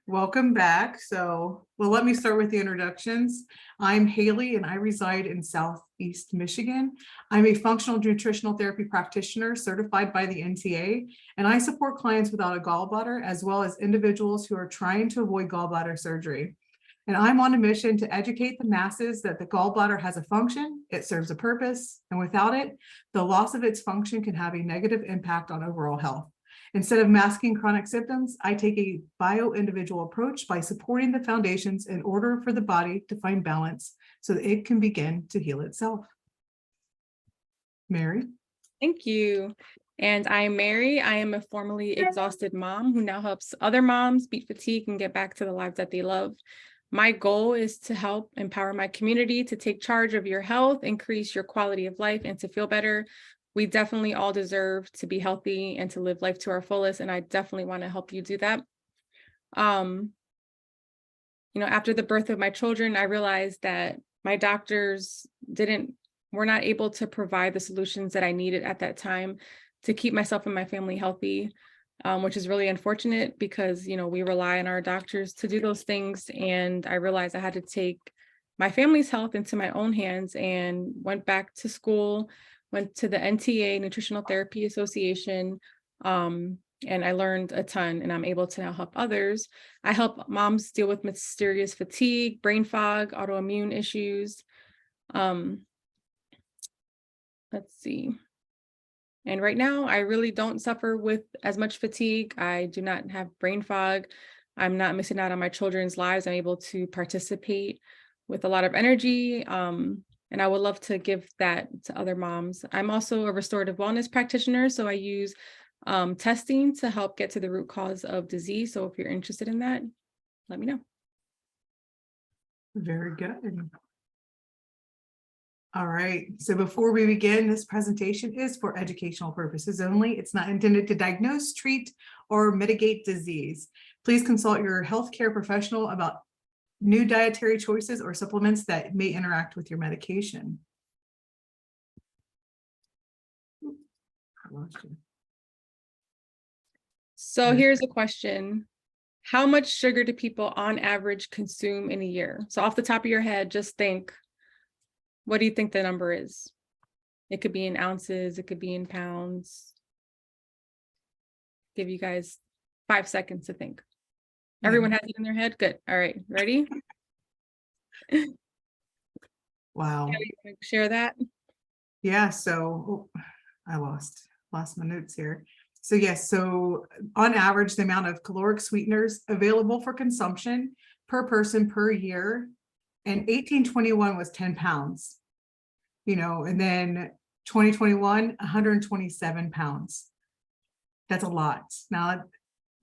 Welcome back. Well, let me start with the introductions. I'm Haley and I reside in Southeast Michigan. I'm a functional nutritional therapy practitioner certified by the NTA, and I support clients without a gallbladder as well as individuals who are trying to avoid gallbladder surgery. And I'm on a mission to educate the masses that the gallbladder has a function, it serves a purpose, and without it, the loss of its function can have a negative impact on overall health. Instead of masking chronic symptoms, I take a bio-individual approach by supporting the foundations in order for the body to find balance so that it can begin to heal itself. Mary? Thank you. And I'm Mary. I am a formerly exhausted mom who now helps other moms beat fatigue and get back to the lives that they love. My goal is to help empower my community to take charge of your health, increase your quality of life, and to feel better. We definitely all deserve to be healthy and to live life to our fullest, and I definitely want to help you do that. After the birth of my children, I realized that my doctors were not able to provide the solutions that I needed at that time to keep myself and my family healthy, which is really unfortunate because, we rely on our doctors to do those things. And I realized I had to take my family's health into my own hands and went back to school, went to the NTA, Nutritional Therapy Association, and I learned a ton, and I'm able to now help others. I help moms deal with mysterious fatigue, brain fog, autoimmune issues. Let's see. And right now, I really don't suffer with as much fatigue. I do not have brain fog. I'm not missing out on my children's lives. I'm able to participate with a lot of energy. And I would love to give that to other moms. I'm also a restorative wellness practitioner, so I use testing to help get to the root cause of disease. So if you're interested in that, let me know. Very good. All right, so before we begin, this presentation is for educational purposes only. It's not intended to diagnose, treat, or mitigate disease. Please consult your healthcare professional about new dietary choices or supplements that may interact with your medication. So here's a question. How much sugar do people on average consume in a year? So off the top of your head, just think, what do you think the number is? It could be in ounces, it could be in pounds. Give you guys 5 seconds to think. Everyone has it in their head? Good. All right, ready? Wow. Yeah, you want to share that? Yeah, so I lost my notes here. So yes, so on average, the amount of caloric sweeteners available for consumption per person per year in 1821 was 10 pounds, and then 2021, 127 pounds. That's a lot. Now,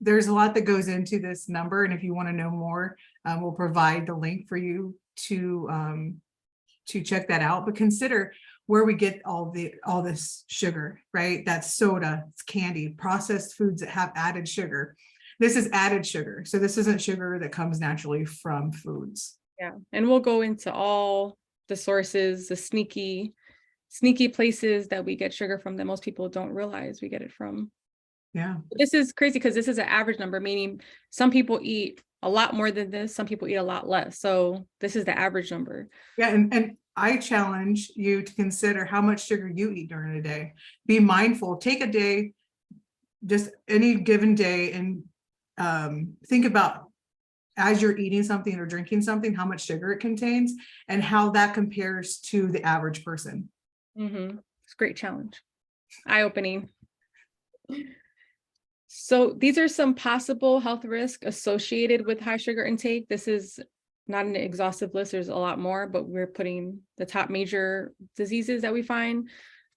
there's a lot that goes into this number, and if you want to know more, we'll provide the link for you to check that out. But consider where we get all this sugar, right? That's soda, it's candy, processed foods that have added sugar. This is added sugar. So this isn't sugar that comes naturally from foods. Yeah, and we'll go into all the sources, the sneaky places that we get sugar from that most people don't realize we get it from. Yeah. This is crazy because this is an average number, meaning some people eat a lot more than this, some people eat a lot less. So this is the average number. Yeah, and I challenge you to consider how much sugar you eat during a day. Be mindful, take a day, just any given day, and think about, as you're eating something or drinking something, how much sugar it contains and how that compares to the average person. It's a great challenge. Eye-opening. So these are some possible health risks associated with high sugar intake. This is not an exhaustive list. There's a lot more, but we're putting the top major diseases that we find.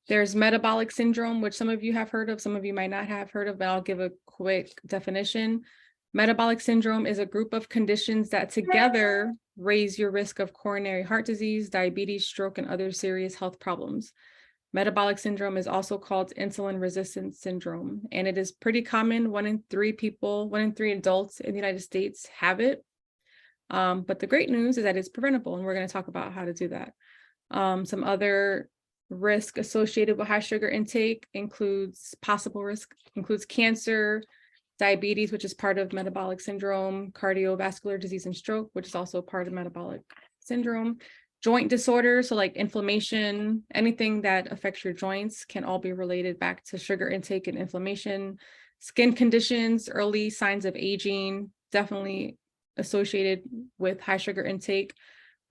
There's metabolic syndrome, which some of you have heard of, some of you might not have heard of, but I'll give a quick definition. Metabolic syndrome is a group of conditions that together raise your risk of coronary heart disease, diabetes, stroke, and other serious health problems. Metabolic syndrome is also called insulin resistance syndrome, and it is pretty common. 1 in 3 adults in the United States have it. But the great news is that it's preventable, and we're going to talk about how to do that. Some other risk associated with high sugar intake includes cancer, diabetes, which is part of metabolic syndrome, cardiovascular disease and stroke, which is also part of metabolic syndrome, joint disorders, so like inflammation, anything that affects your joints can all be related back to sugar intake and inflammation. Skin conditions, early signs of aging, definitely associated with high sugar intake,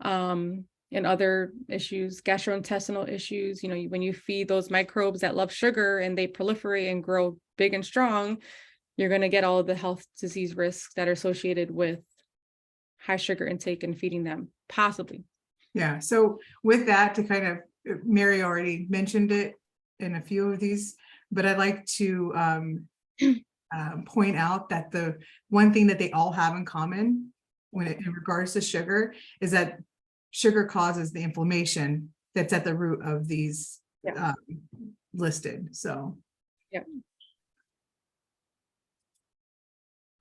and other issues, gastrointestinal issues. You know, when you feed those microbes that love sugar and they proliferate and grow big and strong, you're going to get all of the health disease risks that are associated with high sugar intake and feeding them, possibly. Yeah. So with that, to kind of, Mary already mentioned it in a few of these, but I'd like to point out that the one thing that they all have in common in regards to sugar is that sugar causes the inflammation that's at the root of these listed. So, yeah.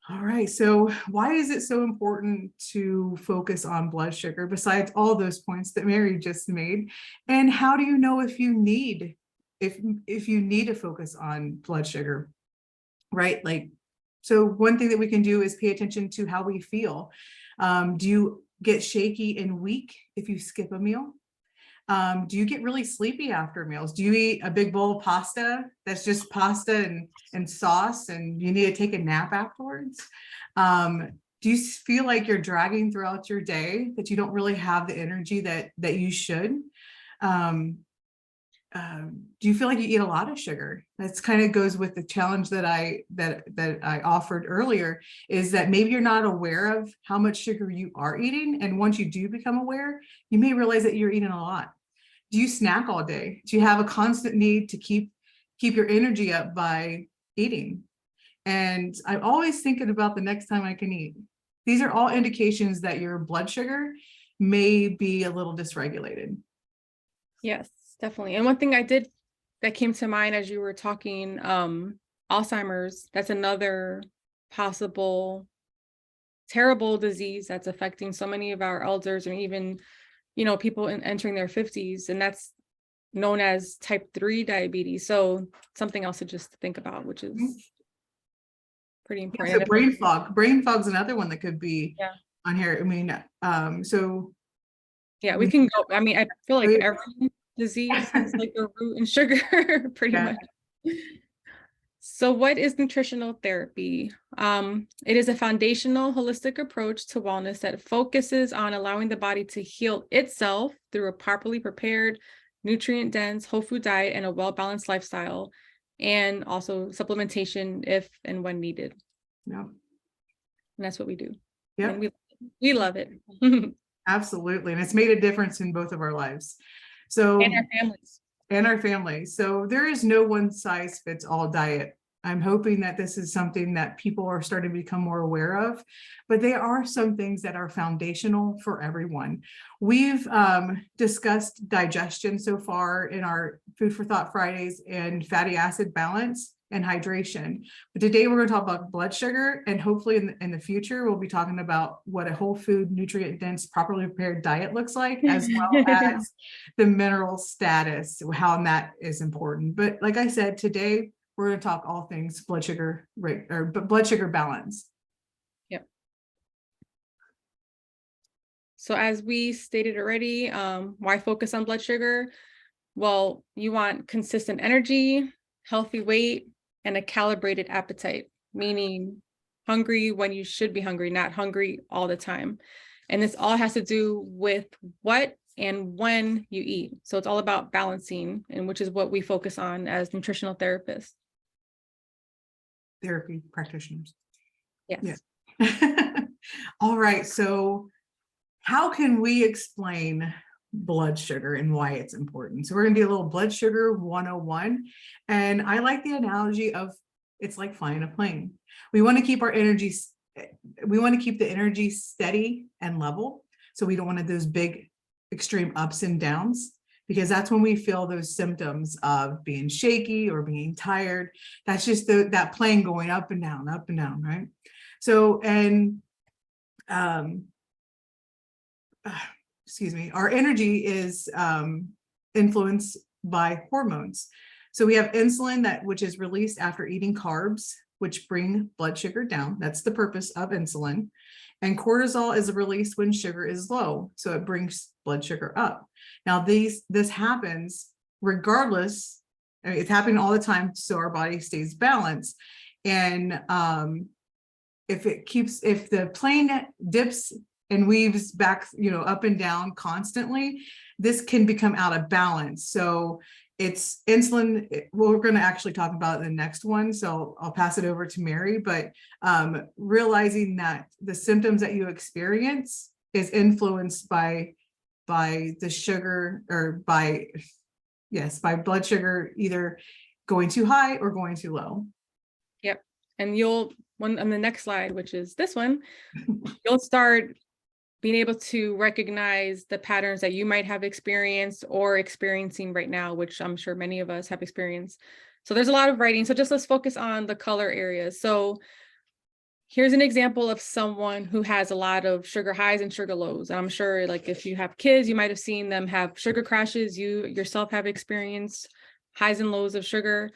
All right. So why is it so important to focus on blood sugar besides all those points that Mary just made? And how do you know if you need to focus on blood sugar, right? Like, so one thing that we can do is pay attention to how we feel. Do you get shaky and weak if you skip a meal? Do you get really sleepy after meals? Do you eat a big bowl of pasta that's just pasta and sauce and you need to take a nap afterwards? Do you feel like you're dragging throughout your day, that you don't really have the energy that you should? Do you feel like you eat a lot of sugar? That's kind of goes with the challenge that I offered earlier, is that maybe you're not aware of how much sugar you are eating. And once you do become aware, you may realize that you're eating a lot. Do you snack all day? Do you have a constant need to keep your energy up by eating? And I'm always thinking about the next time I can eat. These are all indications that your blood sugar may be a little dysregulated. Yes, definitely. And one thing that came to mind as you were talking, Alzheimer's, that's another possible terrible disease that's affecting so many of our elders, and even, you know, people entering their 50s, and that's known as type 3 diabetes. So something else to just think about, which is pretty important. So brain fog's another one that could be on here. I mean, so yeah, we can go. I mean, I feel like every disease is like a root in sugar, pretty much. So what is nutritional therapy? It is a foundational holistic approach to wellness that focuses on allowing the body to heal itself through a properly prepared, nutrient-dense, whole food diet and a well-balanced lifestyle, and also supplementation if and when needed. Yeah. And that's what we do. Yeah. And we love it. Absolutely. And it's made a difference in both of our lives. So and our families. So there is no one size fits all diet. I'm hoping that this is something that people are starting to become more aware of, but there are some things that are foundational for everyone. We've discussed digestion so far in our Food for Thought Fridays, and fatty acid balance and hydration. But today we're going to talk about blood sugar, and hopefully in the future, we'll be talking about what a whole food, nutrient dense, properly prepared diet looks like, as well as the mineral status, how that is important. But like I said, today we're going to talk all things blood sugar rate, or blood sugar balance. Yep. So as we stated already, why focus on blood sugar? Well, you want consistent energy, healthy weight, and a calibrated appetite, meaning hungry when you should be hungry, not hungry all the time. And this all has to do with what and when you eat. So it's all about balancing, and which is what we focus on as nutritional therapists. Therapy practitioners. Yes. Yeah. All right. So how can we explain blood sugar and why it's important? So we're going to do a little blood sugar 101. And I like the analogy of it's like flying a plane. We want to keep our energy, we want to keep the energy steady and level. So we don't want those big extreme ups and downs, because that's when we feel those symptoms of being shaky or being tired. That's just that plane going up and down, right? So, and excuse me, our energy is influenced by hormones. So we have insulin, which is released after eating carbs, which bring blood sugar down. That's the purpose of insulin. And cortisol is released when sugar is low, so it brings blood sugar up. Now, this happens regardless. I mean, it's happening all the time, so our body stays balanced. And if the plane dips and weaves back, up and down constantly, this can become out of balance. So it's insulin. We're going to actually talk about it in the next one, so I'll pass it over to Mary. But realizing that the symptoms that you experience is influenced by the sugar, or by blood sugar either going too high or going too low. Yep. And on the next slide, which is this one, you'll start being able to recognize the patterns that you might have experienced or experiencing right now, which I'm sure many of us have experienced. So there's a lot of writing. So just let's focus on the color areas. So here's an example of someone who has a lot of sugar highs and sugar lows. And I'm sure, like, if you have kids, you might have seen them have sugar crashes. You yourself have experienced highs and lows of sugar.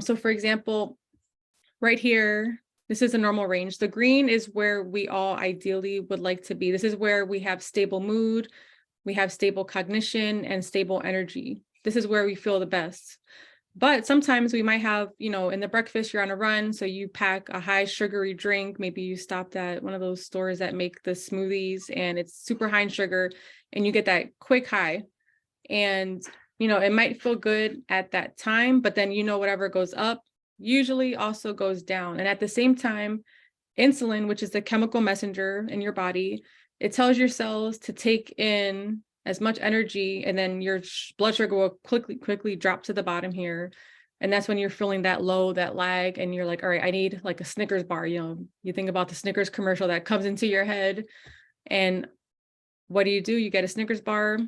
So for example, right here, this is a normal range. The green is where we all ideally would like to be. This is where we have stable mood, we have stable cognition, and stable energy. This is where we feel the best. But sometimes we might have, in the breakfast, you're on a run, so you pack a high sugary drink. Maybe you stopped at one of those stores that make the smoothies and it's super high in sugar, and you get that quick high. And, it might feel good at that time, but then, whatever goes up usually also goes down. And at the same time, insulin, which is the chemical messenger in your body, it tells your cells to take in as much energy, and then your blood sugar will quickly drop to the bottom here. And that's when you're feeling that low, that lag, and you're like, all right, I need like a Snickers bar. You think about the Snickers commercial that comes into your head, and what do? You get a Snickers bar,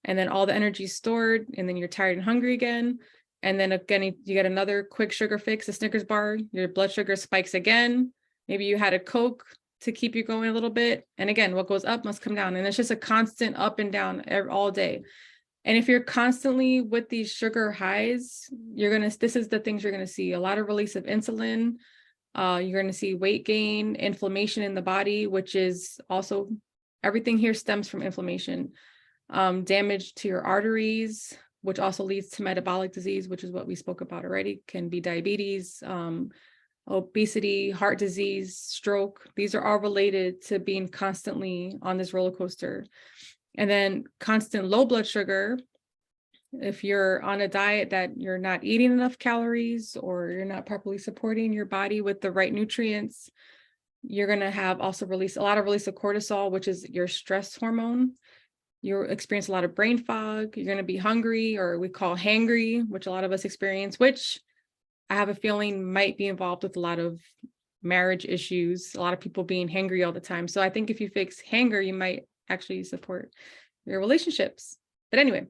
and then all the energy is stored, and then you're tired and hungry again. And then again, you get another quick sugar fix, a Snickers bar, your blood sugar spikes again. Maybe you had a Coke to keep you going a little bit. And again, what goes up must come down. And it's just a constant up and down all day. And if you're constantly with these sugar highs, this is the things you're going to see: a lot of release of insulin. You're going to see weight gain, inflammation in the body, which is also, everything here stems from inflammation, damage to your arteries, which also leads to metabolic disease, which is what we spoke about already. Can be diabetes, obesity, heart disease, stroke. These are all related to being constantly on this roller coaster. And then constant low blood sugar. If you're on a diet that you're not eating enough calories, or you're not properly supporting your body with the right nutrients, you're going to have also a lot of release of cortisol, which is your stress hormone. You'll experience a lot of brain fog. You're going to be hungry, or we call hangry, which a lot of us experience, which I have a feeling might be involved with a lot of marriage issues, a lot of people being hangry all the time. So I think if you fix hanger, you might actually support your relationships. But anyway,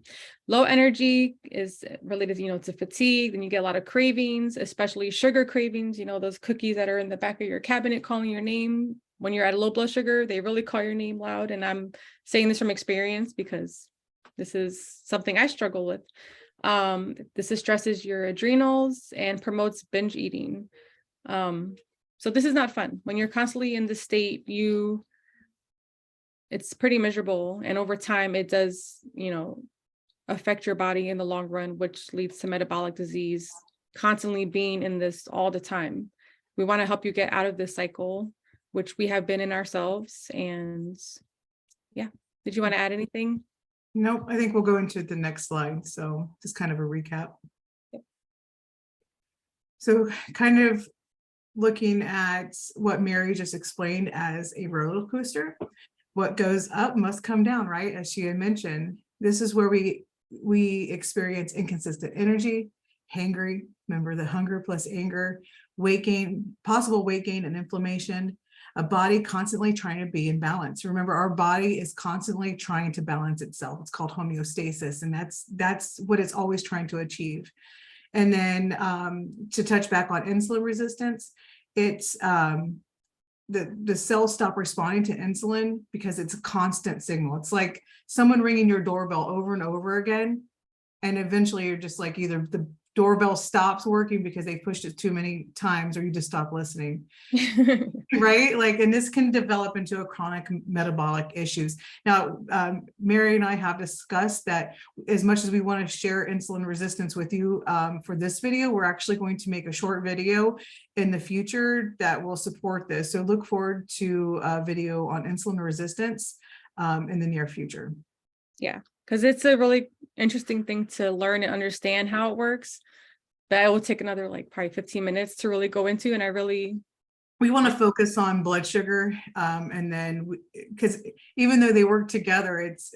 low energy is related, to fatigue. Then you get a lot of cravings, especially sugar cravings, those cookies that are in the back of your cabinet calling your name. When you're at a low blood sugar, they really call your name loud. And I'm saying this from experience because this is something I struggle with. This stresses your adrenals and promotes binge eating. So this is not fun. When you're constantly in this state, it's pretty miserable. And over time, it does, affect your body in the long run, which leads to metabolic disease, constantly being in this all the time. We want to help you get out of this cycle, which we have been in ourselves. And yeah, did you want to add anything? Nope, I think we'll go into the next slide. So just kind of a recap. Yep. So kind of looking at what Mary just explained as a roller coaster, what goes up must come down, right? As she had mentioned, this is where we experience inconsistent energy, hangry, remember the hunger plus anger, weight gain, possible weight gain and inflammation, a body constantly trying to be in balance. Remember, our body is constantly trying to balance itself. It's called homeostasis, and that's what it's always trying to achieve. And then to touch back on insulin resistance, it's the cells stop responding to insulin because it's a constant signal. It's like someone ringing your doorbell over and over again. And eventually you're just like, either doorbell stops working because they pushed it too many times, or you just stop listening. Right? Like, and this can develop into a chronic metabolic issues. Now, Mary and I have discussed that as much as we want to share insulin resistance with you for this video, we're actually going to make a short video in the future that will support this. So look forward to a video on insulin resistance in the near future. Yeah, because it's a really interesting thing to learn and understand how it works. But I will take another like probably 15 minutes to really go into, and we want to focus on blood sugar, and then because even though they work together, it's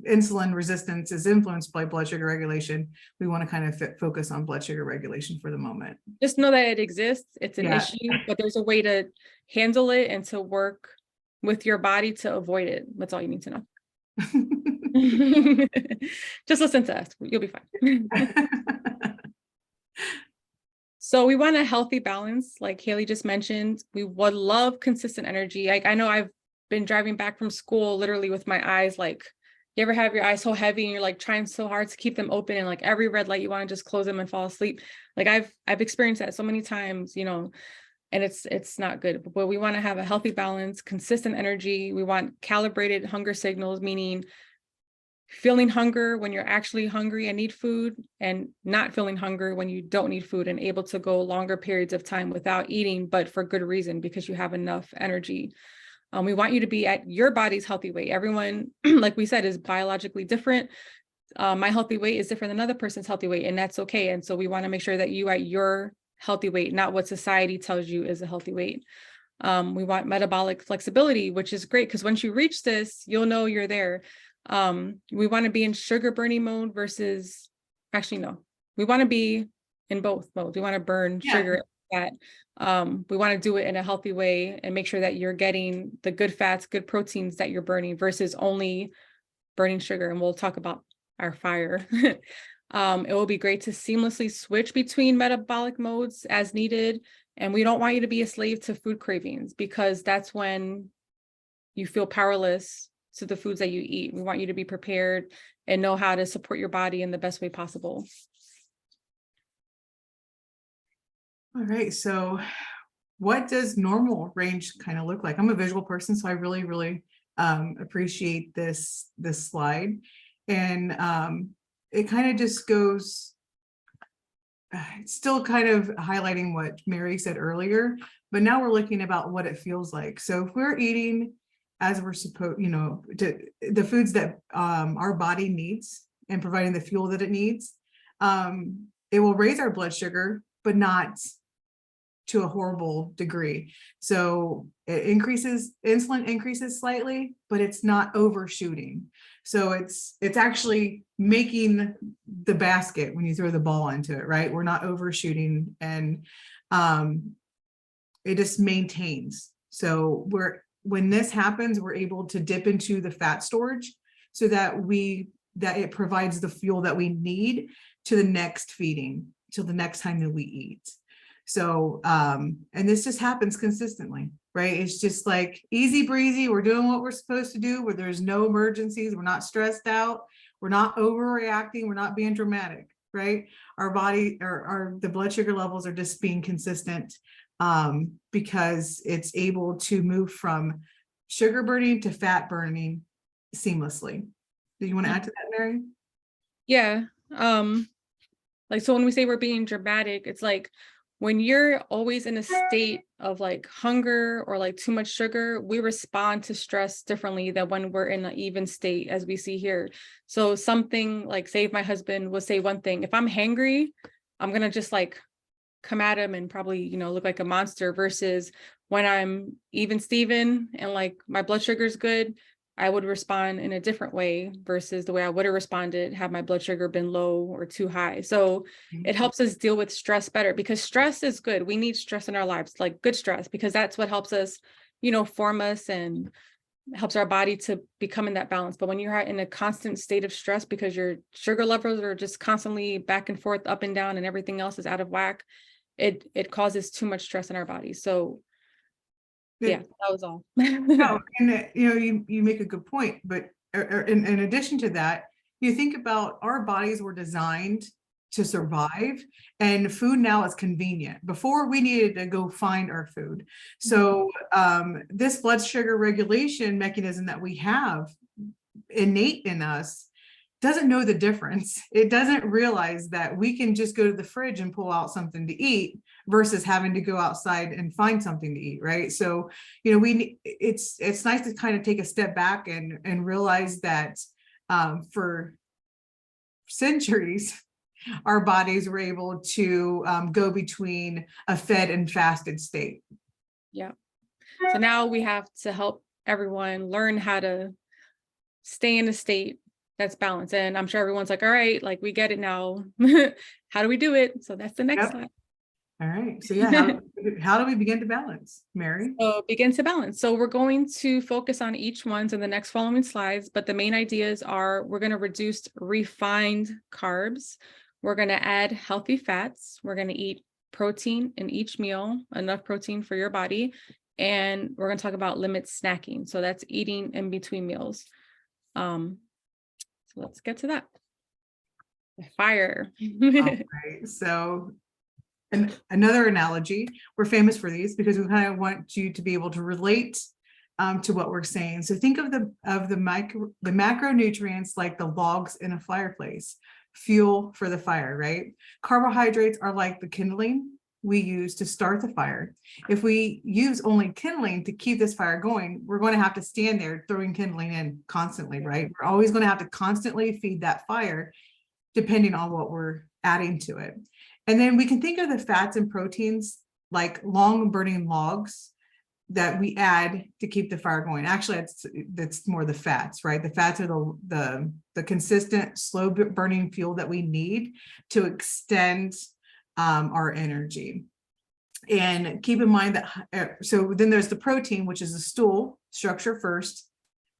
insulin resistance is influenced by blood sugar regulation. We want to kind of focus on blood sugar regulation for the moment. just know that it exists. It's an issue, but there's a way to handle it and to work with your body to avoid it. That's all you need to know. Just listen to us. You'll be fine. So we want a healthy balance, like Haley just mentioned. We would love consistent energy. Like I know I've been driving back from school literally with my eyes, like, you ever have your eyes so heavy and you're like trying so hard to keep them open, and like every red light you want to just close them and fall asleep. Like I've experienced that so many times, you know, and it's not good. But we want to have a healthy balance, consistent energy. We want calibrated hunger signals, meaning feeling hunger when you're actually hungry and need food, and not feeling hunger when you don't need food, and able to go longer periods of time without eating, but for good reason, because you have enough energy. We want you to be at your body's healthy weight. Everyone, like we said, is biologically different. My healthy weight is different than another person's healthy weight, and that's okay. And so we want to make sure that you at your healthy weight, not what society tells you is a healthy weight. We want metabolic flexibility, which is great because once you reach this, you'll know you're there. We want to be in sugar burning mode versus, actually, no, we want to be in both modes. We want to burn sugar and fat. We want to do it in a healthy way and make sure that you're getting the good fats, good proteins that you're burning versus only burning sugar. And we'll talk about our fire. It will be great to seamlessly switch between metabolic modes as needed. And we don't want you to be a slave to food cravings, because that's when you feel powerless to the foods that you eat. We want you to be prepared and know how to support your body in the best way possible. All right. So what does normal range kind of look like? I'm a visual person, so I really appreciate this slide. And it kind of just goes, it's still kind of highlighting what Mary said earlier, but now we're looking about what it feels like. So if we're eating as we're supposed, you know, to the foods that our body needs and providing the fuel that it needs, it will raise our blood sugar, but not to a horrible degree. So it increases, insulin increases slightly, but it's not overshooting. So it's actually making the basket when you throw the ball into it, right? We're not overshooting, and it just maintains. So when this happens, we're able to dip into the fat storage so that it provides the fuel that we need to the next feeding, till the next time that we eat. So, and this just happens consistently, right? It's just like easy breezy. We're doing what we're supposed to do, where there's no emergencies. We're not stressed out. We're not overreacting. We're not being dramatic, right? Our body, the blood sugar levels are just being consistent, because it's able to move from sugar burning to fat burning seamlessly. Do you want to add to that, Mary? Yeah. Like, so when we say we're being dramatic, it's like, when you're always in a state of like hunger or like too much sugar, we respond to stress differently than when we're in an even state, as we see here. So something like, say if my husband will say one thing, if I'm hangry, I'm going to just like come at him and probably, you know, look like a monster, versus when I'm even Steven and like my blood sugar is good, I would respond in a different way versus the way I would have responded had my blood sugar been low or too high. So it helps us deal with stress better, because stress is good. We need stress in our lives, like good stress, because that's what helps us, you know, form us and helps our body to become in that balance. But when you're in a constant state of stress because your sugar levels are just constantly back and forth, up and down, and everything else is out of whack, it causes too much stress in our body. So yeah, that was all. No, and you know, you make a good point, but in addition to that, you think about our bodies were designed to survive, and food now is convenient. Before, we needed to go find our food. So this blood sugar regulation mechanism that we have innate in us doesn't know the difference. It doesn't realize that we can just go to the fridge and pull out something to eat versus having to go outside and find something to eat, right? So, you know, it's nice to kind of take a step back and realize that for centuries, our bodies were able to go between a fed and fasted state. Yeah. So now we have to help everyone learn how to stay in a state that's balanced. And I'm sure everyone's like, all right, like we get it now. How do we do it? So that's the next slide. All right. So yeah, how do we begin to balance, Mary? So begin to balance. So we're going to focus on each one in the next following slides, but the main ideas are we're going to reduce refined carbs. We're going to add healthy fats. We're going to eat protein in each meal, enough protein for your body. And we're going to talk about limit snacking. So that's eating in between meals. So let's get to that. Fire. All right. So another analogy, we're famous for these because we kind of want you to be able to relate to what we're saying. So think of the macronutrients like the logs in a fireplace, fuel for the fire, right? Carbohydrates are like the kindling we use to start the fire. If we use only kindling to keep this fire going, we're going to have to stand there throwing kindling in constantly, right? We're always going to have to constantly feed that fire depending on what we're adding to it. And then we can think of the fats and proteins like long burning logs that we add to keep the fire going. Actually, that's more the fats, right? The fats are the consistent, slow burning fuel that we need to extend our energy. And keep in mind that, so then there's the protein, which is the stool structure first.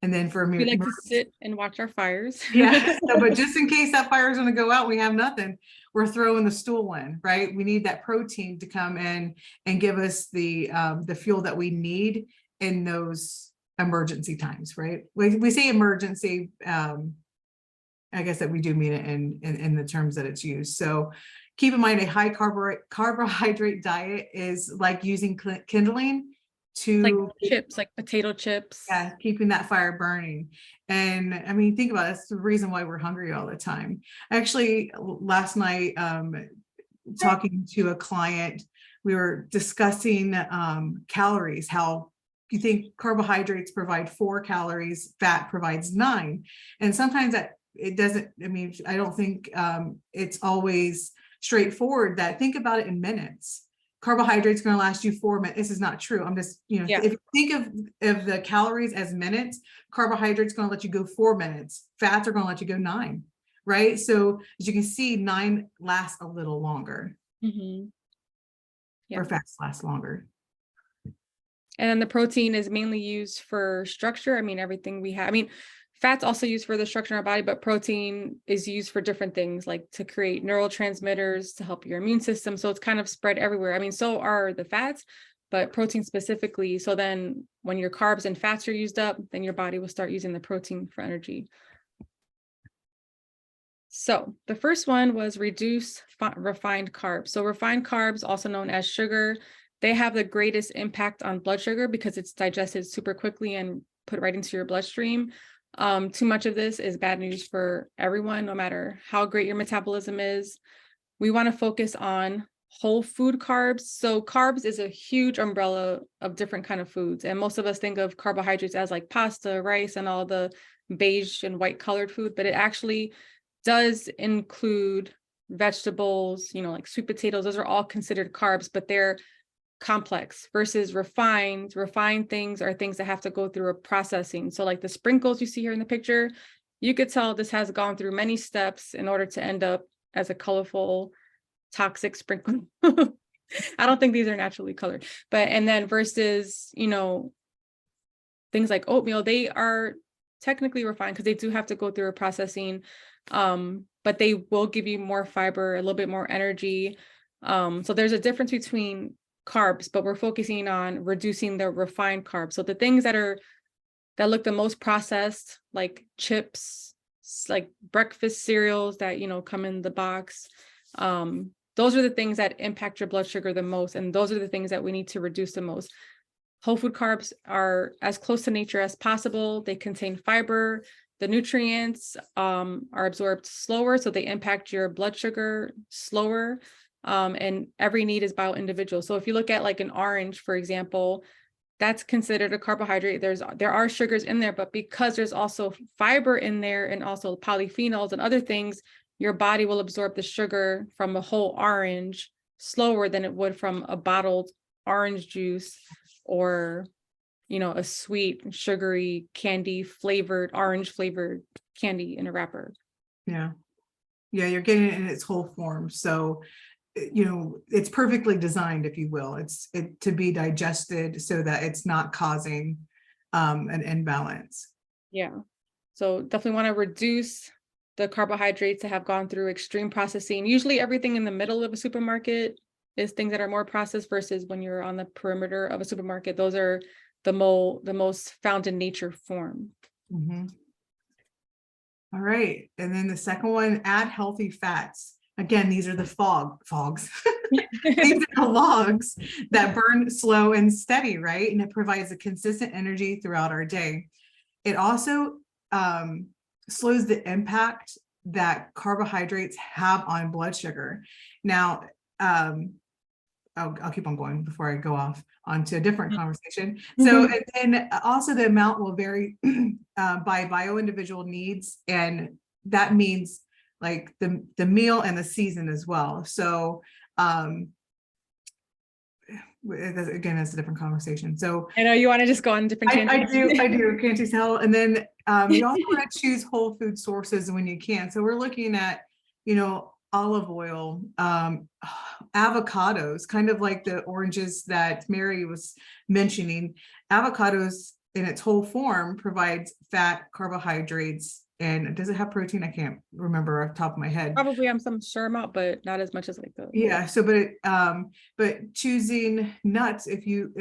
And then for we like to sit and watch our fires. Yeah, so, but just in case that fire is going to go out, we have nothing, we're throwing the stool in, right? We need that protein to come in and give us the fuel that we need in those emergency times, right? We say emergency, I guess that we do mean it in the terms that it's used. So keep in mind a high carbohydrate diet is like using kindling to like chips, like potato chips. Yeah, keeping that fire burning. And I mean, think about it, that's the reason why we're hungry all the time. Actually, last night, talking to a client, we were discussing calories, how you think carbohydrates provide 4 calories, fat provides 9. And sometimes that it doesn't, I mean, I don't think it's always straightforward that think about it in minutes. Carbohydrates going to last you 4 minutes. This is not true. I'm just, you know, if you think of the calories as minutes, carbohydrates going to let you go 4 minutes. Fats are going to let you go 9, right? So as you can see, 9 lasts a little longer. Mm-hmm. Or fats last longer. And then the protein is mainly used for structure. I mean, everything we have. I mean, fats also used for the structure in our body, but protein is used for different things, like to create neurotransmitters to help your immune system. So it's kind of spread everywhere. I mean, so are the fats, but protein specifically. So then when your carbs and fats are used up, then your body will start using the protein for energy. So the first one was reduce refined carbs. So refined carbs, also known as sugar, they have the greatest impact on blood sugar because it's digested super quickly and put right into your bloodstream. Too much of this is bad news for everyone, no matter how great your metabolism is. We want to focus on whole food carbs. So carbs is a huge umbrella of different kind of foods. And most of us think of carbohydrates as like pasta, rice, and all the beige and white colored food, but it actually does include vegetables, you know, like sweet potatoes. Those are all considered carbs, but they're complex versus refined things are things that have to go through a processing. So like the sprinkles you see here in the picture, you could tell this has gone through many steps in order to end up as a colorful toxic sprinkle. I don't think these are naturally colored, but and then versus, you know, things like oatmeal, they are technically refined because they do have to go through a processing, but they will give you more fiber, a little bit more energy. So there's a difference between carbs, but we're focusing on reducing the refined carbs. So the things that look the most processed, like chips, like breakfast cereals that, you know, come in the box, Those are the things that impact your blood sugar the most. And those are the things that we need to reduce the most. Whole food carbs are as close to nature as possible. They contain fiber. The nutrients are absorbed slower, so they impact your blood sugar slower. And every need is bio-individual. So if you look at like an orange, for example, that's considered a carbohydrate. There are sugars in there, but because there's also fiber in there and also polyphenols and other things, your body will absorb the sugar from a whole orange slower than it would from a bottled orange juice or, you know, a sweet, sugary, candy flavored, orange flavored candy in a wrapper. Yeah. Yeah, you're getting it in its whole form. So, you know, it's perfectly designed, if you will. It's to be digested so that it's not causing an imbalance. Yeah. So definitely want to reduce the carbohydrates that have gone through extreme processing. Usually everything in the middle of a supermarket is things that are more processed versus when you're on the perimeter of a supermarket. Those are the most found in nature form. Mm-hmm. All right. And then the second one, add healthy fats. Again, these are the fogs. These are the logs that burn slow and steady, right? And it provides a consistent energy throughout our day. It also slows the impact that carbohydrates have on blood sugar. Now, I'll keep on going before I go off onto a different conversation. So, and then also the amount will vary by bio-individual needs. And that means like the meal and the season as well. So, again, that's a different conversation. So I know you want to just go on different tangents. I do, can't you tell? And then you also want to choose whole food sources when you can. So we're looking at, you know, olive oil, avocados, kind of like the oranges that Mary was mentioning. Avocados in its whole form provides fat, carbohydrates, and does it have protein? I can't remember off the top of my head. Probably I'm some sure amount, but not as much as like the. Yeah. So, but choosing nuts if you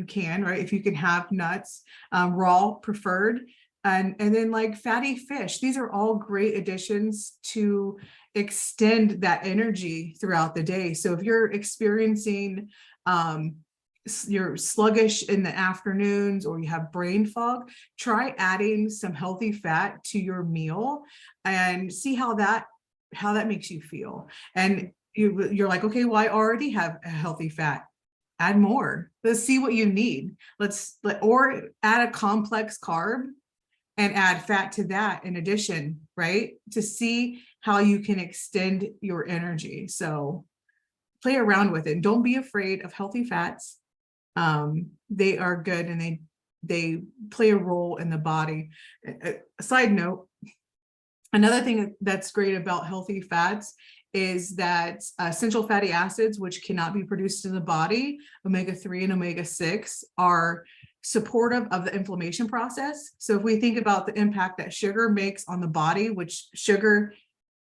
can, right? If you can have nuts, raw preferred, and then like fatty fish. These are all great additions to extend that energy throughout the day. So if you're experiencing you're sluggish in the afternoons or you have brain fog, try adding some healthy fat to your meal and see how that makes you feel. And you're like, okay, well, I already have a healthy fat. Add more. Let's see what you need. Or add a complex carb and add fat to that in addition, right? To see how you can extend your energy. So play around with it. Don't be afraid of healthy fats. They are good and they play a role in the body. A side note, another thing that's great about healthy fats is that essential fatty acids, which cannot be produced in the body, omega-3 and omega-6, are supportive of the inflammation process. So if we think about the impact that sugar makes on the body, which sugar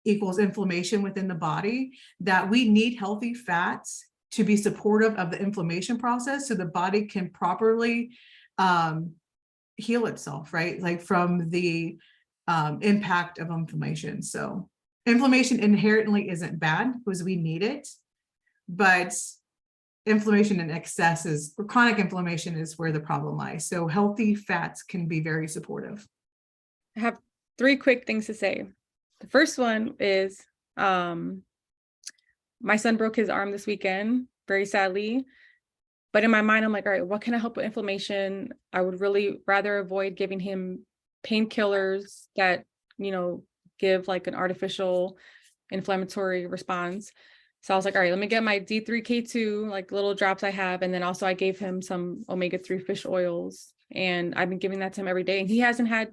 equals inflammation within the body, that we need healthy fats to be supportive of the inflammation process so the body can properly heal itself, right? Like from the impact of inflammation. So inflammation inherently isn't bad because we need it, but inflammation in excess or chronic inflammation is where the problem lies. So healthy fats can be very supportive. I have 3 quick things to say. The first one is my son broke his arm this weekend, very sadly. But in my mind, I'm like, all right, what can I help with inflammation? I would really rather avoid giving him painkillers that, you know, give like an artificial inflammatory response. So I was like, all right, let me get my D3K2, like little drops I have. And then also I gave him some omega-3 fish oils and I've been giving that to him every day. And he hasn't had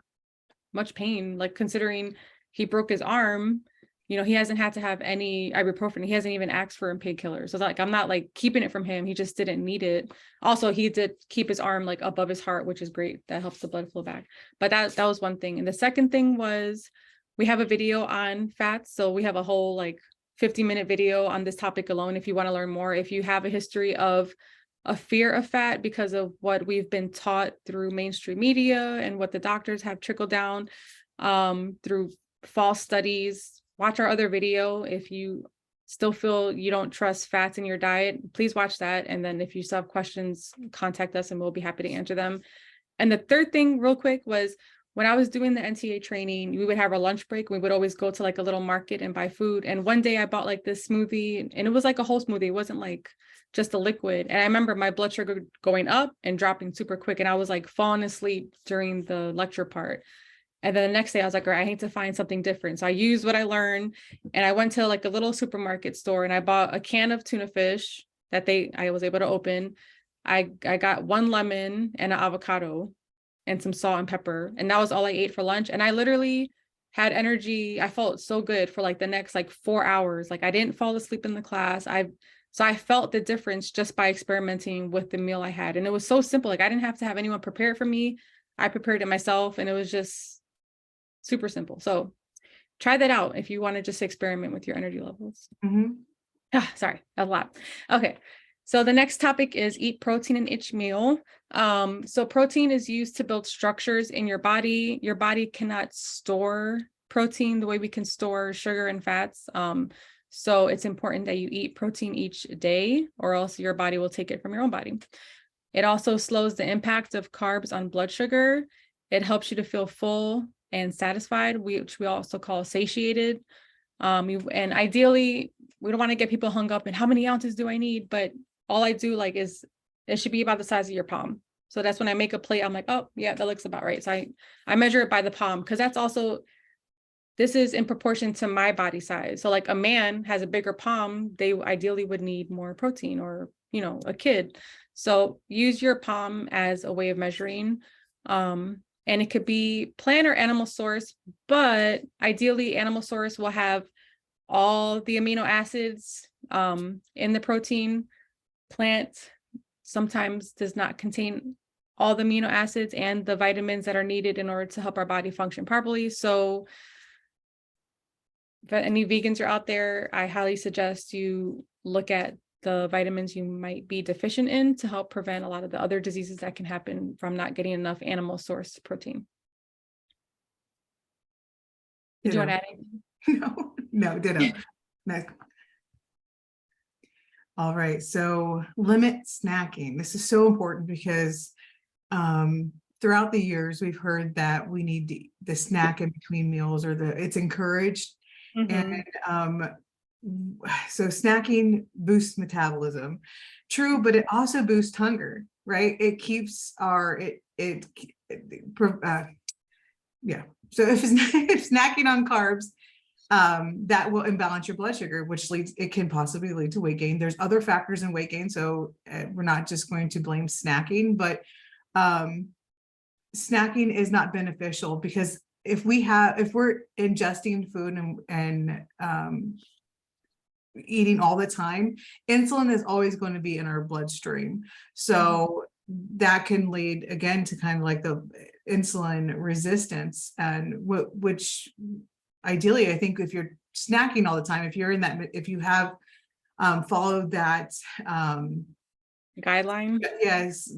much pain, like considering he broke his arm, you know, he hasn't had to have any ibuprofen. He hasn't even asked for painkillers. So like, I'm not like keeping it from him. He just didn't need it. Also, he did keep his arm like above his heart, which is great. That helps the blood flow back. But that was one thing. And the second thing was we have a video on fats. So we have a whole like 50-minute video on this topic alone. If you want to learn more, if you have a history of a fear of fat because of what we've been taught through mainstream media and what the doctors have trickled down through false studies, watch our other video. If you still feel you don't trust fats in your diet, please watch that. And then if you still have questions, contact us and we'll be happy to answer them. And the third thing real quick was when I was doing the NTA training, we would have our lunch break. We would always go to like a little market and buy food. And one day I bought like this smoothie, and it was like a whole smoothie. It wasn't like just a liquid. And I remember my blood sugar going up and dropping super quick. And I was like falling asleep during the lecture part. And then the next day I was like, all right, I need to find something different. So I used what I learned, and I went to like a little supermarket store and I bought a can of tuna fish that I was able to open. I got 1 lemon and an avocado and some salt and pepper. And that was all I ate for lunch. And I literally had energy. I felt so good for like the next like 4 hours. Like I didn't fall asleep in the class. So I felt the difference just by experimenting with the meal I had. And it was so simple. Like I didn't have to have anyone prepare it for me. I prepared it myself, and it was just super simple. So try that out if you want to just experiment with your energy levels. Sorry, a lot. Okay. So the next topic is eat protein in each meal. So protein is used to build structures in your body. Your body cannot store protein the way we can store sugar and fats. So it's important that you eat protein each day, or else your body will take it from your own body. It also slows the impact of carbs on blood sugar. It helps you to feel full and satisfied, which we also call satiated. And ideally, we don't want to get people hung up in how many ounces do I need, but all I do like is it should be about the size of your palm. So that's when I make a plate, I'm like, oh yeah, that looks about right. So I measure it by the palm, because that's also, this is in proportion to my body size. So like a man has a bigger palm, they ideally would need more protein, or, a kid. So use your palm as a way of measuring. And it could be plant or animal source, but ideally animal source will have all the amino acids in the protein. Plant sometimes does not contain all the amino acids and the vitamins that are needed in order to help our body function properly. So if any vegans are out there, I highly suggest you look at the vitamins you might be deficient in to help prevent a lot of the other diseases that can happen from not getting enough animal source protein. Did you want to add anything? No, ditto. No. All right, so limit snacking. This is so important because throughout the years, we've heard that we need the snack in between meals, or it's encouraged. And so snacking boosts metabolism. True, but it also boosts hunger, right? It keeps yeah. So if snacking on carbs, that will imbalance your blood sugar, which it can possibly lead to weight gain. There's other factors in weight gain, so we're not just going to blame snacking, but snacking is not beneficial, because if we're ingesting food and eating all the time, insulin is always going to be in our bloodstream. So that can lead again to kind of like the insulin resistance, and which ideally, I think if you're snacking all the time, if you have followed that guideline,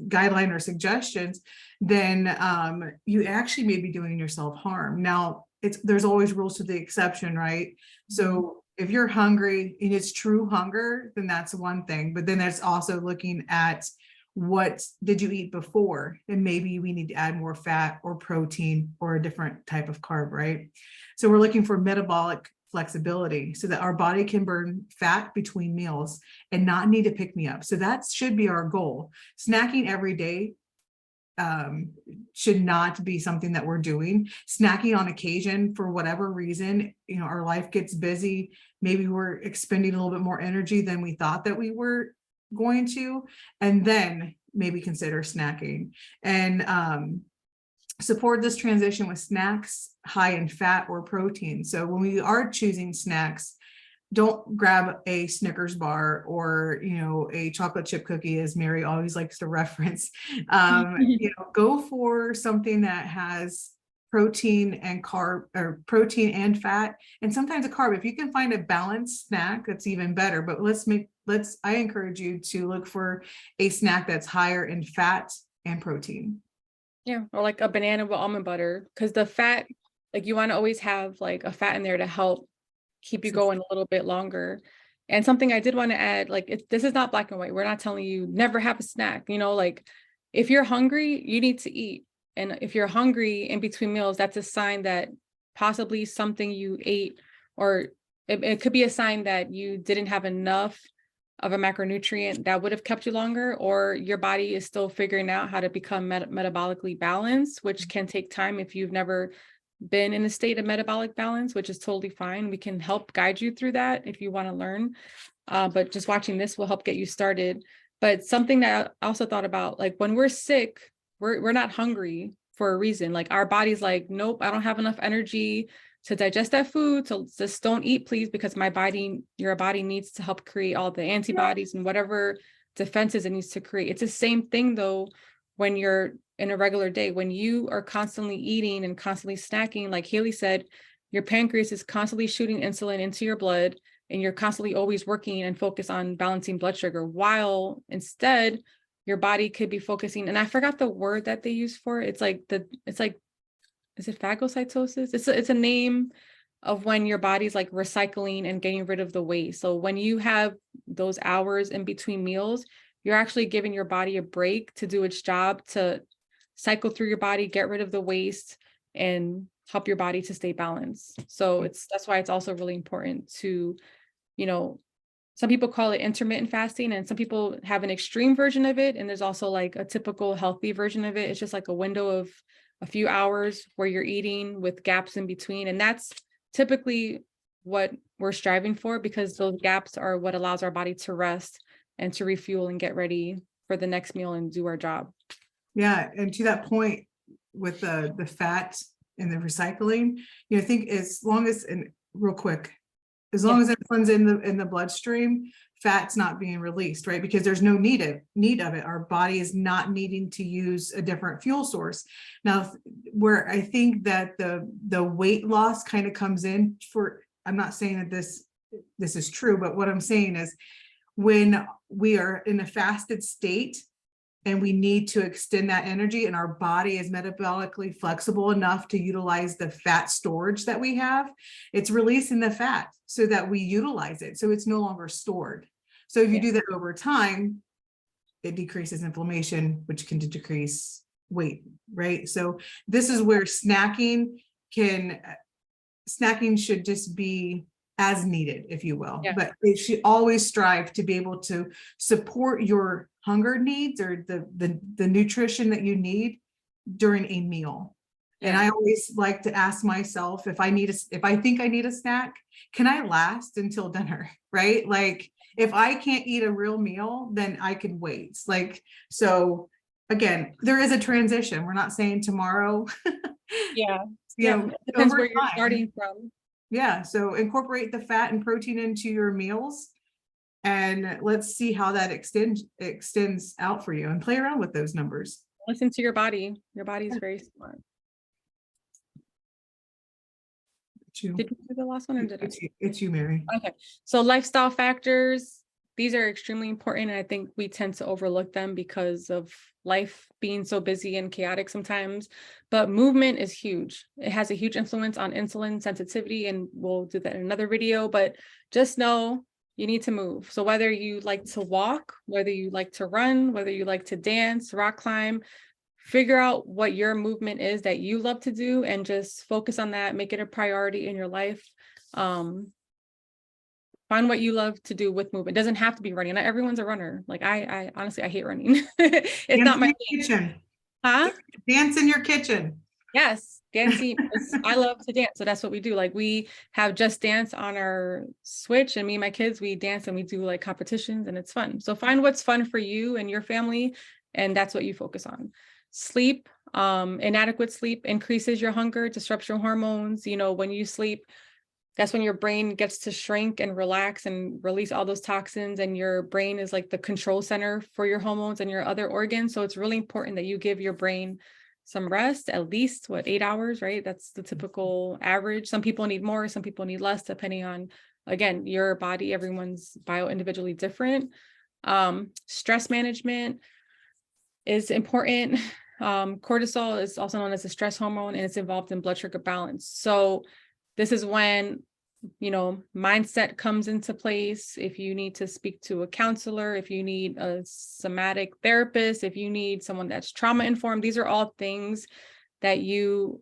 guideline or suggestions, then you actually may be doing yourself harm. Now, there's always rules to the exception, right? So if you're hungry and it's true hunger, then that's one thing. But then there's also looking at what did you eat before, and maybe we need to add more fat or protein or a different type of carb, right? So we're looking for metabolic flexibility so that our body can burn fat between meals and not need to pick me up. So that should be our goal. Snacking every day should not be something that we're doing. Snacking on occasion for whatever reason, our life gets busy. Maybe we're expending a little bit more energy than we thought that we were going to, and then maybe consider snacking. And support this transition with snacks high in fat or protein. So when we are choosing snacks, don't grab a Snickers bar or, a chocolate chip cookie, as Mary always likes to reference. Go for something that has protein and carb, or protein and fat, and sometimes a carb. If you can find a balanced snack, that's even better. But I encourage you to look for a snack that's higher in fat and protein. Yeah, or like a banana with almond butter, because the fat, like you want to always have like a fat in there to help keep you going a little bit longer. And something I did want to add, like, this is not black and white. We're not telling you never have a snack, like if you're hungry, you need to eat. And if you're hungry in between meals, that's a sign that possibly something you ate, or it could be a sign that you didn't have enough of a macronutrient that would have kept you longer, or your body is still figuring out how to become metabolically balanced, which can take time if you've never been in a state of metabolic balance, which is totally fine. We can help guide you through that if you want to learn. But just watching this will help get you started. But something that I also thought about, like when we're sick, we're not hungry for a reason. Like our body's like, nope, I don't have enough energy to digest that food. So just don't eat, please, because your body needs to help create all the antibodies and whatever defenses it needs to create. It's the same thing though, when you're in a regular day, when you are constantly eating and constantly snacking, like Haley said, your pancreas is constantly shooting insulin into your blood, and you're constantly always working and focus on balancing blood sugar, while instead your body could be focusing, and I forgot the word that they use for it. Is it phagocytosis? It's a name of when your body's like recycling and getting rid of the waste. So when you have those hours in between meals, you're actually giving your body a break to do its job, to cycle through your body, get rid of the waste, and help your body to stay balanced. So that's why it's also really important to, some people call it intermittent fasting, and some people have an extreme version of it. And there's also like a typical healthy version of it. It's just like a window of a few hours where you're eating with gaps in between. And that's typically what we're striving for, because those gaps are what allows our body to rest and to refuel and get ready for the next meal and do our job. Yeah. And to that point with the fat and the recycling, I think as long as, and real quick, as long as insulin's in the bloodstream, fat's not being released, right? Because there's no need of it. Our body is not needing to use a different fuel source. Now, where I think that the weight loss kind of comes in for, I'm not saying that this is true, but what I'm saying is when we are in a fasted state and we need to extend that energy, and our body is metabolically flexible enough to utilize the fat storage that we have, it's releasing the fat so that we utilize it. So it's no longer stored. So if you do that over time, it decreases inflammation, which can decrease weight, right? So this is where snacking should just be as needed, if you will, but it should always strive to be able to support your hunger needs, or the nutrition that you need during a meal. And I always like to ask myself, if I think I need a snack, can I last until dinner, right? Like if I can't eat a real meal, then I can wait. Like, so again, there is a transition. We're not saying tomorrow. Depends where you're starting from. Yeah, so incorporate the fat and protein into your meals, and let's see how that extends out for you, and play around with those numbers. Listen to your body. Your body is very smart. Did you do the last one, or did I? It's you, Mary. Okay, so lifestyle factors, these are extremely important, and I think we tend to overlook them because of life being so busy and chaotic sometimes. But movement is huge. It has a huge influence on insulin sensitivity, and we'll do that in another video. But just know you need to move. So whether you like to walk, whether you like to run, whether you like to dance, rock climb, figure out what your movement is that you love to do, and just focus on that. Make it a priority in your life. Find what you love to do with movement. It doesn't have to be running. Not everyone's a runner. Like I honestly, I hate running. It's not my kitchen. Huh? Dance in your kitchen. Yes, dancing. I love to dance. So that's what we do. Like we have Just Dance on our Switch, and me and my kids, we dance and we do like competitions, and it's fun. So find what's fun for you and your family, and that's what you focus on. Sleep, inadequate sleep increases your hunger, disrupts your hormones. When you sleep, that's when your brain gets to shrink and relax and release all those toxins, and your brain is like the control center for your hormones and your other organs. So it's really important that you give your brain some rest, at least 8 hours, right? That's the typical average. Some people need more, some people need less, depending on, again, your body. Everyone's bio individually different. Stress management is important. Cortisol is also known as a stress hormone, and it's involved in blood sugar balance. So this is when mindset comes into place, if you need to speak to a counselor, if you need a somatic therapist, if you need someone that's trauma informed, these are all things that you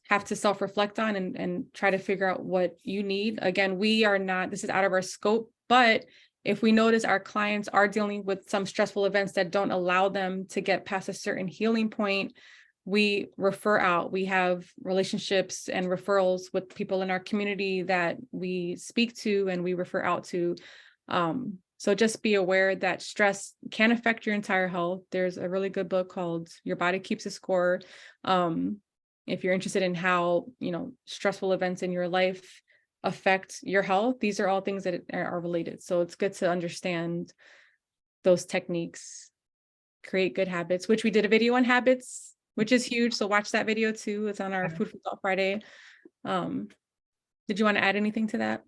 have to self-reflect on and try to figure out what you need. Again, this is out of our scope, but if we notice our clients are dealing with some stressful events that don't allow them to get past a certain healing point, we refer out. We have relationships and referrals with people in our community that we speak to and we refer out to. So just be aware that stress can affect your entire health. There's a really good book called Your Body Keeps a Score. If you're interested in how, stressful events in your life affect your health, these are all things that are related. So it's good to understand those techniques, create good habits, which we did a video on habits, which is huge. So watch that video too. It's on our Food for Thought Friday. Did you want to add anything to that?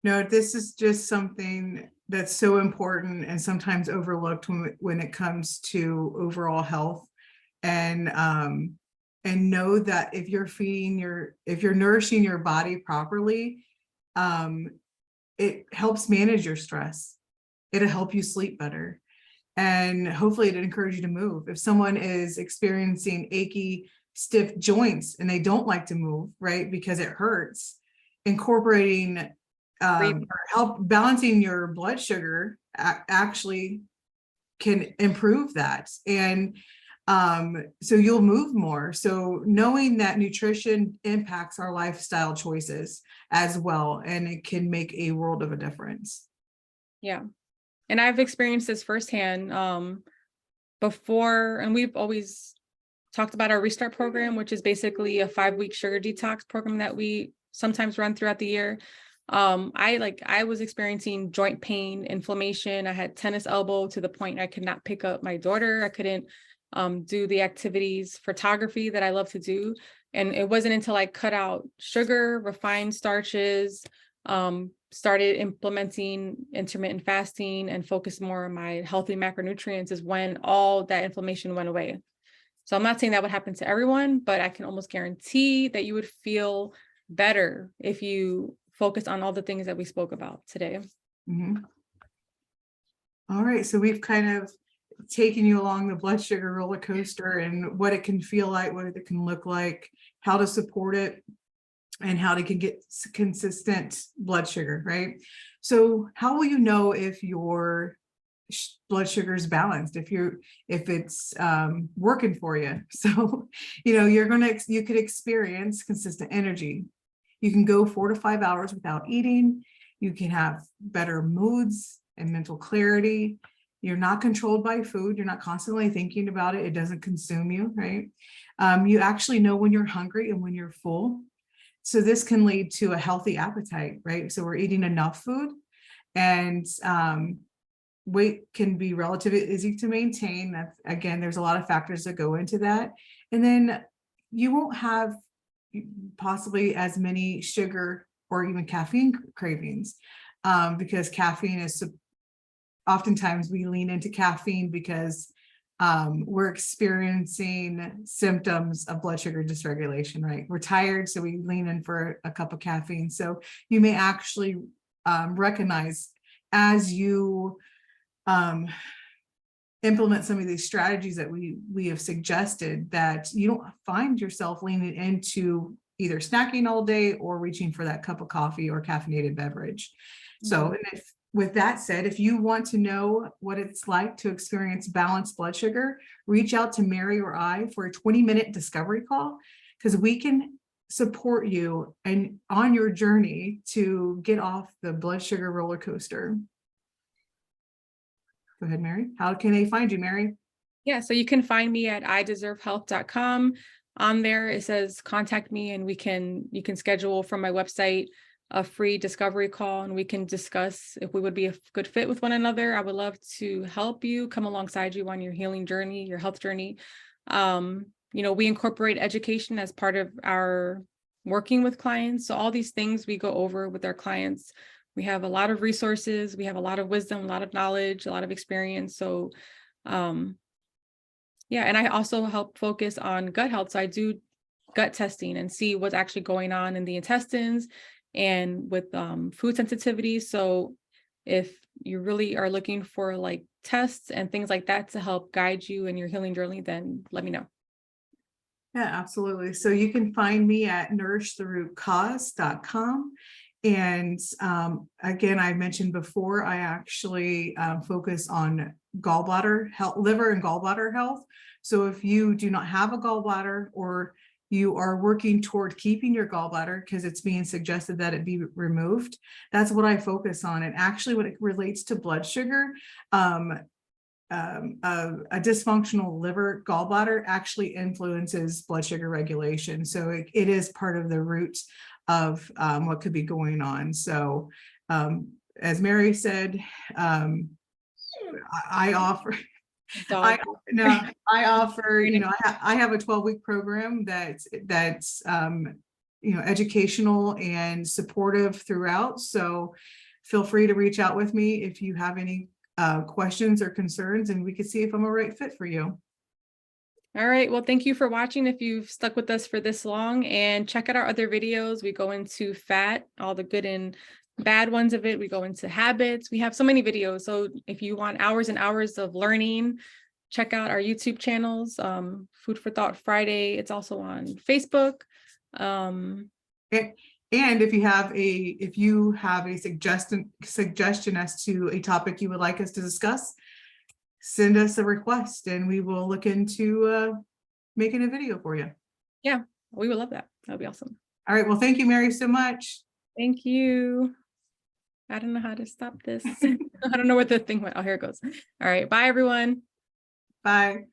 No, this is just something that's so important and sometimes overlooked when it comes to overall health. And know that if you're nourishing your body properly, it helps manage your stress. It'll help you sleep better. And hopefully it encourages you to move. If someone is experiencing achy, stiff joints and they don't like to move, right, because it hurts, incorporating or help balancing your blood sugar actually can improve that. And so you'll move more. So knowing that nutrition impacts our lifestyle choices as well, and it can make a world of a difference. Yeah. And I've experienced this firsthand before, and we've always talked about our Restart program, which is basically a 5-week sugar detox program that we sometimes run throughout the year. I was experiencing joint pain, inflammation. I had tennis elbow to the point I could not pick up my daughter. I couldn't do the activities, photography that I love to do. And it wasn't until I cut out sugar, refined starches, started implementing intermittent fasting and focused more on my healthy macronutrients is when all that inflammation went away. So I'm not saying that would happen to everyone, but I can almost guarantee that you would feel better if you focus on all the things that we spoke about today. Mm-hmm. All right, so we've kind of taken you along the blood sugar roller coaster and what it can feel like, what it can look like, how to support it, and how they can get consistent blood sugar, right? So how will you know if your blood sugar is balanced, if it's working for you? So, you could experience consistent energy. You can go 4 to 5 hours without eating. You can have better moods and mental clarity. You're not controlled by food. You're not constantly thinking about it. It doesn't consume you, right? You actually know when you're hungry and when you're full. So this can lead to a healthy appetite, right? So we're eating enough food, and weight can be relatively easy to maintain. That's, again, there's a lot of factors that go into that. And then you won't have possibly as many sugar or even caffeine cravings, because caffeine is, oftentimes we lean into caffeine because we're experiencing symptoms of blood sugar dysregulation, right? We're tired, so we lean in for a cup of caffeine. So you may actually recognize as you implement some of these strategies that we have suggested, that you don't find yourself leaning into either snacking all day or reaching for that cup of coffee or caffeinated beverage. So, and with that said, if you want to know what it's like to experience balanced blood sugar, reach out to Mary or I for a 20-minute discovery call, because we can support you and on your journey to get off the blood sugar roller coaster. Go ahead, Mary. How can they find you, Mary? Yeah, so you can find me at ideservehealth.com. On there, it says contact me, and you can schedule from my website a free discovery call, and we can discuss if we would be a good fit with one another. I would love to help you, come alongside you on your healing journey, your health journey. We incorporate education as part of our working with clients. So all these things we go over with our clients. We have a lot of resources, we have a lot of wisdom, a lot of knowledge, a lot of experience. So and I also help focus on gut health. So I do gut testing and see what's actually going on in the intestines, and with food sensitivity. So if you really are looking for like tests and things like that to help guide you in your healing journey, then let me know. Yeah, absolutely. So you can find me at nourishtherootcause.com. And again, I mentioned before, I actually focus on gallbladder health, liver and gallbladder health. So if you do not have a gallbladder, or you are working toward keeping your gallbladder because it's being suggested that it be removed, that's what I focus on. And actually, when it relates to blood sugar, a dysfunctional liver gallbladder actually influences blood sugar regulation. So it is part of the root of what could be going on. So as Mary said, I offer, I offer, you know, I have a 12-week program that's you know, educational and supportive throughout. So feel free to reach out with me if you have any questions or concerns, and we can see if I'm a right fit for you. All right. Well, thank you for watching. If you've stuck with us for this long, and check out our other videos. We go into fat, all the good and bad ones of it. We go into habits. We have so many videos. So if you want hours and hours of learning, check out our YouTube channels, Food for Thought Friday. It's also on Facebook. And if you have a suggestion as to a topic you would like us to discuss, send us a request and we will look into making a video for you. Yeah, we would love that. That would be awesome. All right. Well, thank you, Mary, so much. Thank you. I don't know how to stop this. I don't know where the thing went. Oh, here it goes. All right. Bye, everyone. Bye.